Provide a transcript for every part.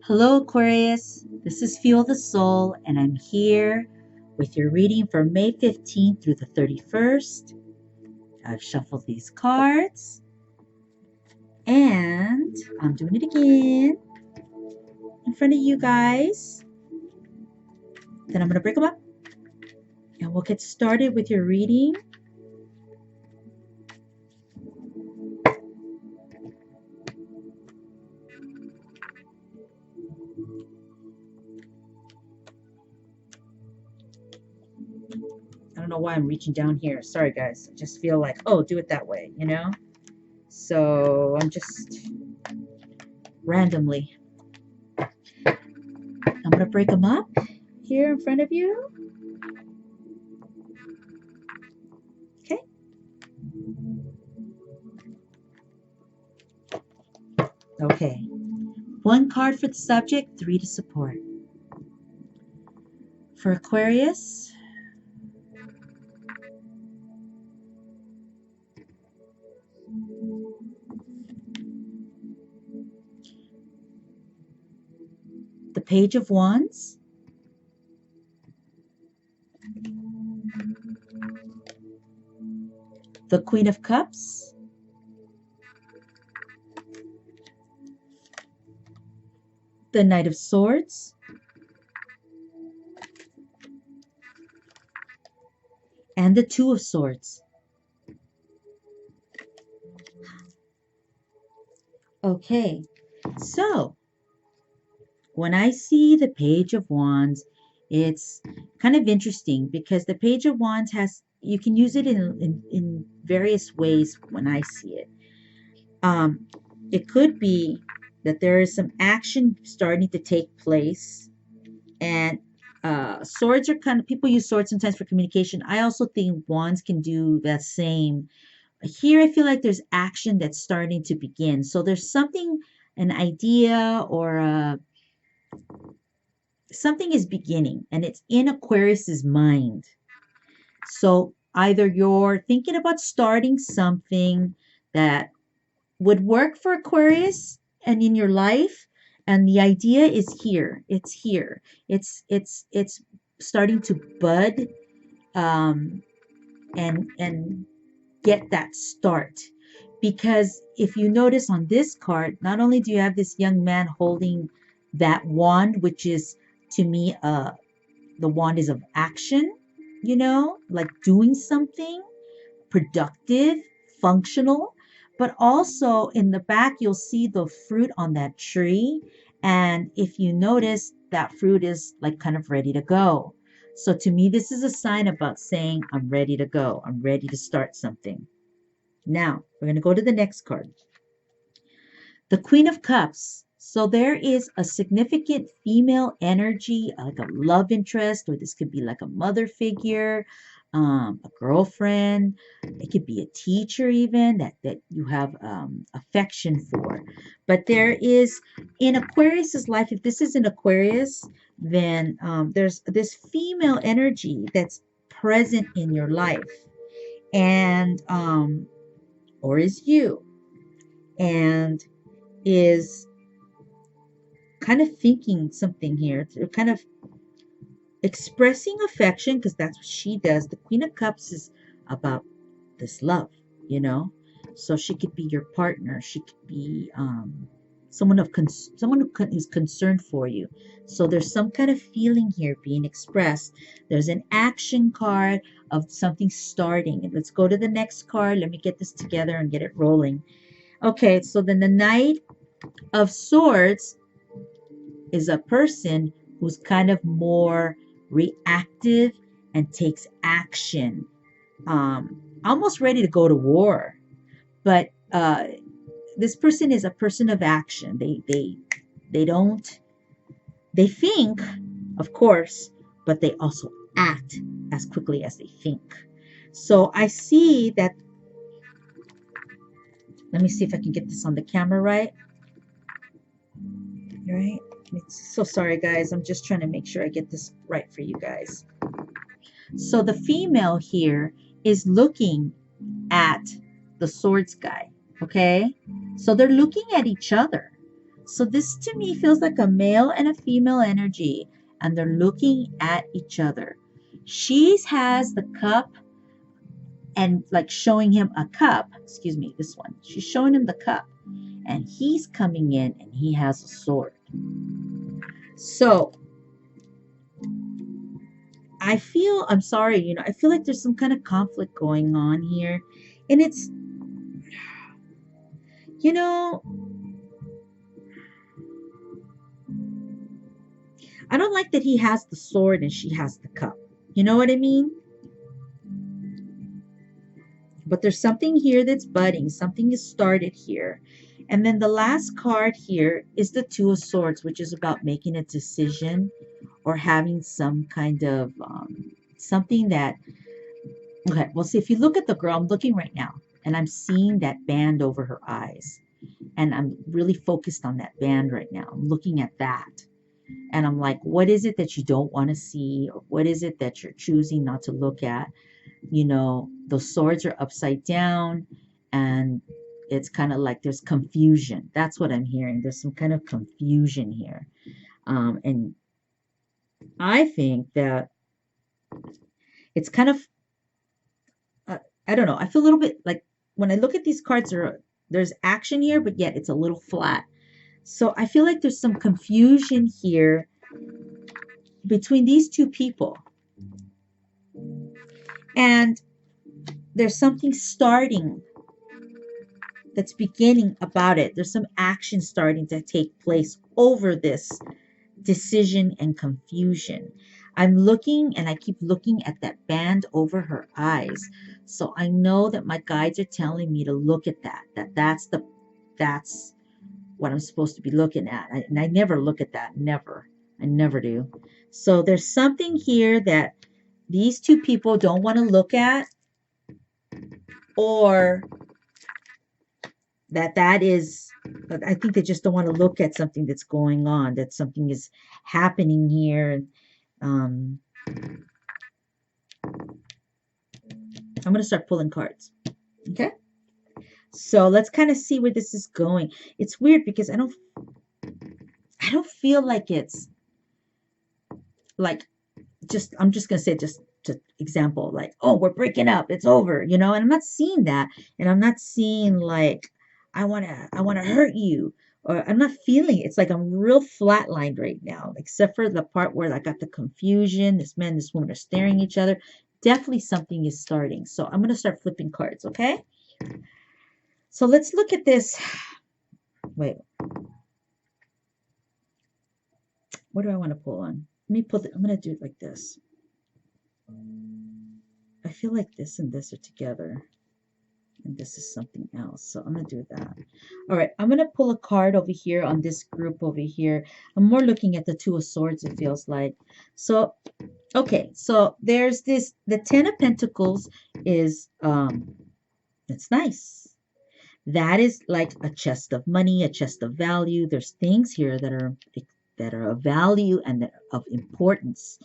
Hello, Aquarius. This is Fuel the Soul, and I'm here with your reading for May 15th through the 31st. I've shuffled these cards, and I'm doing it again in front of you guys. Then I'm going to break them up, and we'll get started with your reading. I don't know why I'm reaching down here. Sorry, guys. I just feel like, oh, do it that way, you know? So I'm just randomly. I'm going to break them up here in front of you. Okay. Okay. One card for the subject, 3 to support. For Aquarius, the Page of Wands, the Queen of Cups, the Knight of Swords, and the Two of Swords. Okay, so when I see the Page of Wands, it's kind of interesting because the Page of Wands has, you can use it in various ways when I see it. It could be that there is some action starting to take place, and swords are kind of, people use swords sometimes for communication. I also think wands can do that same. Here, I feel like there's action that's starting to begin. So there's something, an idea or something is beginning, and it's in Aquarius's mind. So either you're thinking about starting something that would work for Aquarius and in your life, and the idea is here. It's here. It's starting to bud, and get that start. Because if you notice on this card, not only do you have this young man holding that wand, which is to me the wand is of action, you know, like doing something productive, functional, but also in the back, you'll see the fruit on that tree. And if you notice, that fruit is like kind of ready to go. So to me, this is a sign about saying, I'm ready to go. I'm ready to start something. Now, we're going to go to the next card. The Queen of Cups. So there is a significant female energy, like a love interest, or this could be like a mother figure, a girlfriend. It could be a teacher even that you have affection for. But there is, in Aquarius's life, if this is an Aquarius, then there's this female energy that's present in your life, and or is you, and is kind of thinking something here, kind of expressing affection, because that's what she does. The Queen of Cups is about this love, you know. So she could be your partner. She could be someone who is concerned for you. So there's some kind of feeling here being expressed. There's an action card of something starting. And let's go to the next card. Let me get this together and get it rolling. Okay, so then the Knight of Swords is a person who's kind of more reactive and takes action, almost ready to go to war. But this person is a person of action. They don't, they think, of course, but they also act as quickly as they think. So I see that. Let me see if I can get this on the camera right. Right? So sorry, guys. I'm just trying to make sure I get this right for you guys. So the female here is looking at the swords guy. Okay? So they're looking at each other. So this to me feels like a male and a female energy, and they're looking at each other. She has the cup and like showing him a cup. Excuse me, this one. She's showing him the cup, and he's coming in and he has a sword. So I feel, I'm sorry, I feel like there's some kind of conflict going on here. And it's, you know, I don't like that he has the sword and she has the cup. You know what I mean? But there's something here that's budding. Something is started here. And then the last card here is the Two of Swords, which is about making a decision or having some kind of something that, okay, well, see, if you look at the girl, I'm looking right now, and I'm seeing that band over her eyes. And I'm really focused on that band right now. I'm looking at that. And I'm like, what is it that you don't want to see? Or what is it that you're choosing not to look at? Those swords are upside down, and it's kind of like there's confusion. That's what I'm hearing. There's some kind of confusion here. And I think that it's kind of, I don't know. I feel a little bit like when I look at these cards, there's action here, but yet it's a little flat. So I feel like there's some confusion here between these two people. And there's something starting that's beginning about it. There's some action starting to take place over this decision and confusion. I'm looking and I keep looking at that band over her eyes. So I know that my guides are telling me to look at that. That's what I'm supposed to be looking at. And I never look at that. Never. I never do. So there's something here that these two people don't want to look at, or that is, but I think they just don't want to look at something that's going on, that something is happening here. Um, I'm going to start pulling cards. Okay. So let's kind of see where this is going. It's weird because I don't feel like it's like, I'm just going to say just to example, like, oh, we're breaking up, it's over, and I'm not seeing that. And I'm not seeing like, I want to hurt you, or I'm not feeling it. It's like I'm real flatlined right now, except for the part where I got the confusion. This man, this woman are staring at each other. Definitely something is starting. So I'm going to start flipping cards. Okay. So let's look at this. Wait, what do I want to pull on? Let me pull I'm going to do it like this. I feel like this and this are together, and this is something else. So I'm going to do that. All right, I'm going to pull a card over here on this group over here. I'm more looking at the Two of Swords, it feels like. So, okay, so there's this, the Ten of Pentacles is, it's nice. That is like a chest of money, a chest of value. There's things here that are of value and that are of importance.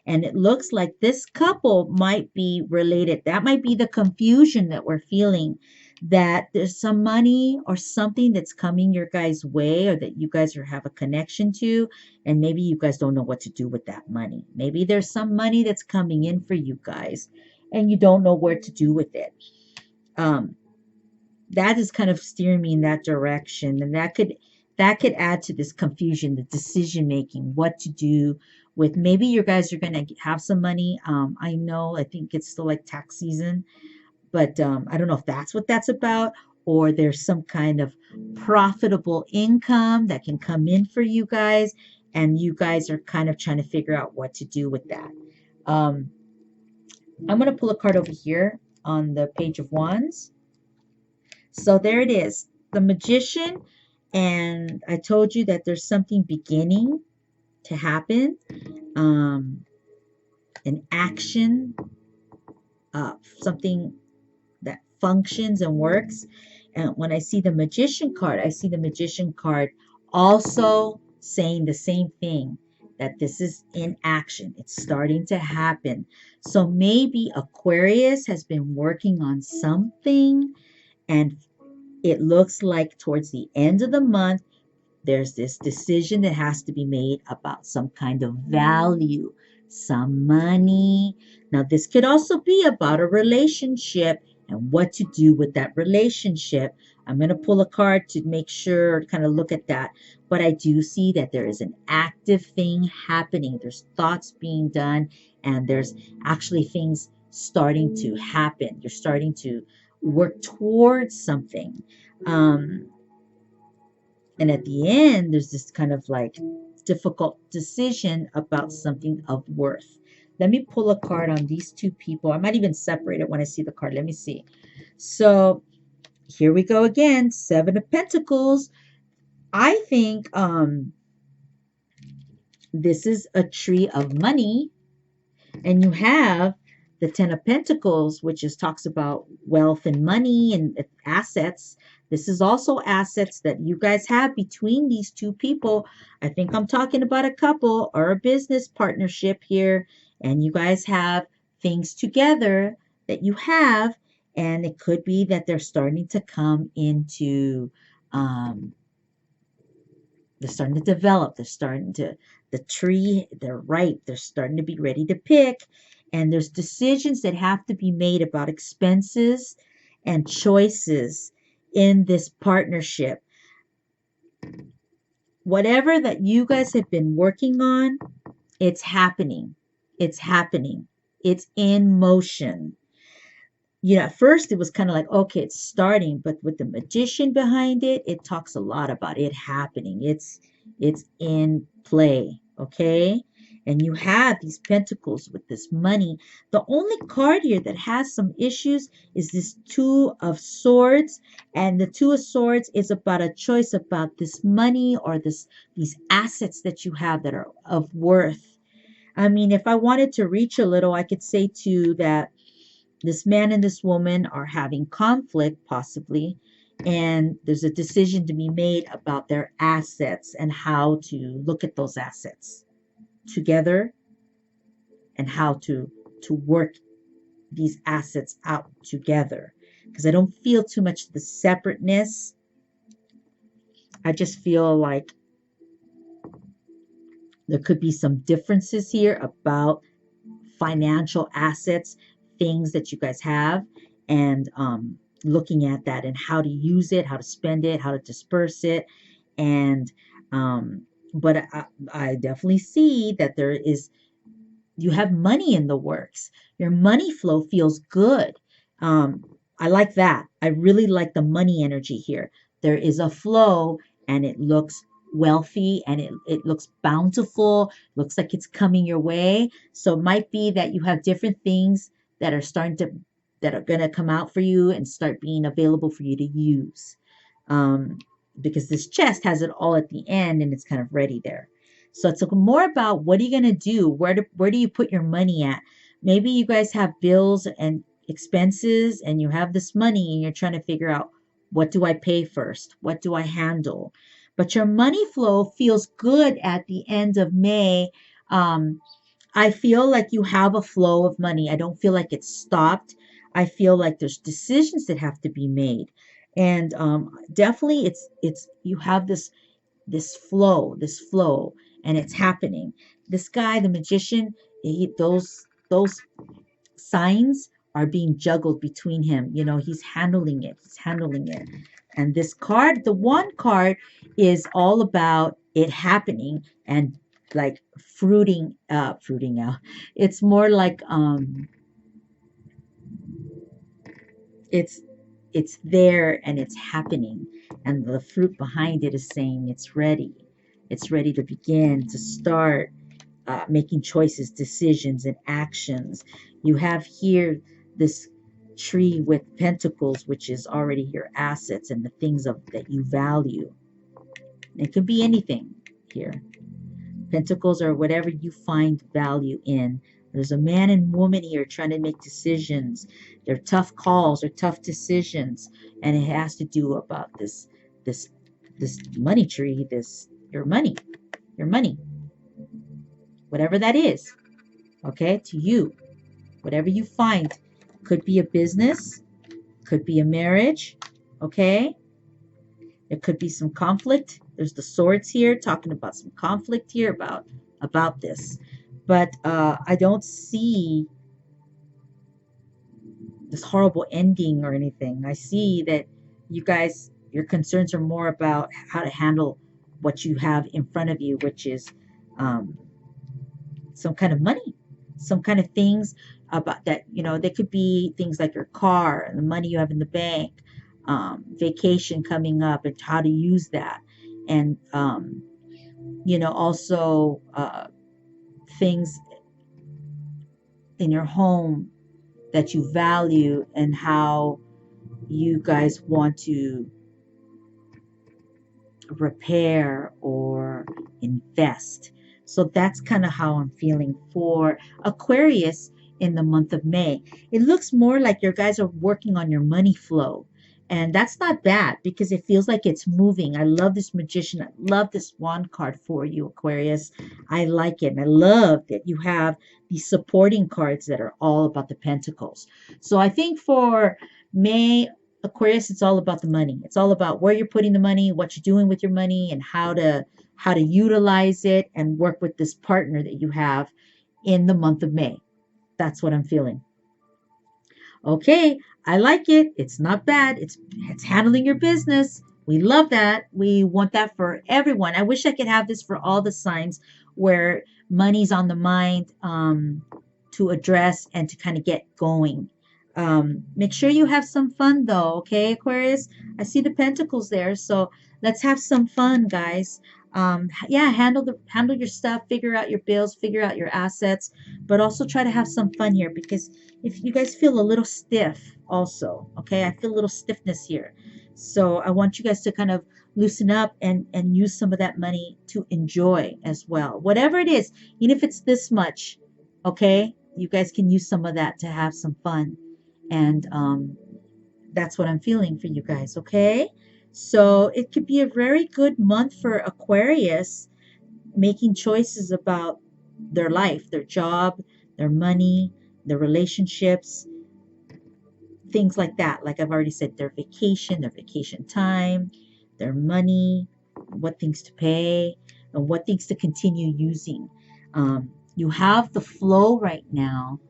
And it looks like this couple might be related. That might be the confusion that we're feeling, that there's some money or something that's coming your guys' way, or that you guys have a connection to, and maybe you guys don't know what to do with that money. Maybe there's some money that's coming in for you guys, and you don't know where to do with it. That is kind of steering me in that direction, and that could add to this confusion, the decision making, what to do with. Maybe you guys are going to have some money. I think it's still like tax season, but I don't know if that's what that's about, or there's some kind of profitable income that can come in for you guys, and you guys are kind of trying to figure out what to do with that. I'm going to pull a card over here on the Page of Wands. So there it is, the Magician. And I told you that there's something beginning to happen, an action, something that functions and works. And when I see the Magician card, I see the Magician card also saying the same thing, that this is in action. It's starting to happen. So maybe Aquarius has been working on something, and It looks like towards the end of the month, there's this decision that has to be made about some kind of value, some money. Now, this could also be about a relationship and what to do with that relationship. I'm going to pull a card to make sure, kind of look at that. But I do see that there is an active thing happening. There's thoughts being done, and there's actually things starting to happen. You're starting to work towards something. Um, and at the end, there's this kind of like difficult decision about something of worth. Let me pull a card on these two people. I might even separate it when I see the card. Let me see. So here we go again. Seven of Pentacles. I think this is a tree of money. And you have the Ten of Pentacles, which is talks about wealth and money and assets. This is also assets that you guys have between these two people. I think I'm talking about a couple or a business partnership here. And you guys have things together that you have. And it could be that they're starting to come into they're starting to develop. They're starting to, the tree, they're ripe. They're starting to be ready to pick. And there's decisions that have to be made about expenses and choices in this partnership. Whatever that you guys have been working on, it's happening. It's happening. It's in motion. At first it was kind of like, okay, it's starting, but with the magician behind it, it talks a lot about it happening. It's in play, okay? And you have these pentacles with this money. The only card here that has some issues is this Two of Swords. And the Two of Swords is about a choice about this money or these assets that you have that are of worth. I mean, if I wanted to reach a little, I could say too that this man and this woman are having conflict, possibly, and there's a decision to be made about their assets and how to look at those assets together and how to work these assets out together. Because I don't feel too much the separateness. I just feel like there could be some differences here about financial assets, things that you guys have, and looking at that and how to use it, how to spend it, how to disperse it. And but I definitely see that you have money in the works. Your money flow feels good. I like that. I really like the money energy here. There is a flow and it looks wealthy and it looks bountiful, looks like it's coming your way. So it might be that you have different things that are that are going to come out for you and start being available for you to use. Um, because this chest has it all at the end and it's kind of ready there. So it's more about what are you going to do? Where do you put your money at? Maybe you guys have bills and expenses and you have this money and you're trying to figure out, what do I pay first? What do I handle? But your money flow feels good at the end of May. I feel like you have a flow of money. I don't feel like it's stopped. I feel like there's decisions that have to be made. And definitely it's you have this flow, and it's happening. This guy, the magician, those signs are being juggled between him. He's handling it. He's handling it. And this card, the one card, is all about it happening and like fruiting out. It's more like it's it's there and it's happening, and the fruit behind it is saying it's ready. It's ready to begin, to start making choices, decisions, and actions. You have here this tree with pentacles, which is already your assets and the things that you value. It could be anything here. Pentacles are whatever you find value in. There's a man and woman here trying to make decisions. They're tough calls or tough decisions, and it has to do about this money tree, your money, whatever that is. Okay, to you, whatever you find, could be a business, could be a marriage. Okay, There could be some conflict. There's the swords here, talking about some conflict here about this. But I don't see this horrible ending or anything. I see that you guys, your concerns are more about how to handle what you have in front of you, which is um, some kind of money, some kind of things about that. They could be things like your car and the money you have in the bank, vacation coming up, and how to use that, and also things in your home that you value and how you guys want to repair or invest. So that's kind of how I'm feeling for Aquarius in the month of May. It looks more like your guys are working on your money flow. And that's not bad because it feels like it's moving. I love this magician. I love this wand card for you, Aquarius. I like it. And I love that you have these supporting cards that are all about the pentacles. So I think for May, Aquarius, it's all about the money. It's all about where you're putting the money, what you're doing with your money, and how to utilize it and work with this partner that you have in the month of May. That's what I'm feeling. Okay, I like it. It's not bad. It's handling your business. We love that. We want that for everyone. I wish I could have this for all the signs where money's on the mind to address and to kind of get going. Make sure you have some fun though, okay, Aquarius? I see the pentacles there, so let's have some fun, guys. Yeah, handle your stuff, figure out your bills, figure out your assets, but also try to have some fun here because if you guys feel a little stiff also, okay? I feel a little stiffness here. So I want you guys to kind of loosen up and use some of that money to enjoy as well. Whatever it is, even if it's this much, okay? You guys can use some of that to have some fun. And that's what I'm feeling for you guys, okay? So it could be a very good month for Aquarius making choices about their life, their job, their money, their relationships, things like that. Like I've already said, their vacation time, their money, what things to pay, and what things to continue using. You have the flow right now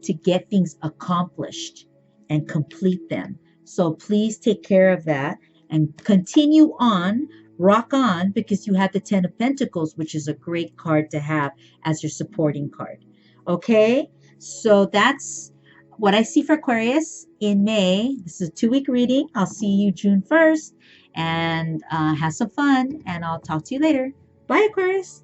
to get things accomplished and complete them. So please take care of that and continue on, rock on, because you have the Ten of Pentacles, which is a great card to have as your supporting card. Okay, so that's what I see for Aquarius in May. This is a 2-week reading. I'll see you June 1st and have some fun, and I'll talk to you later. Bye, Aquarius.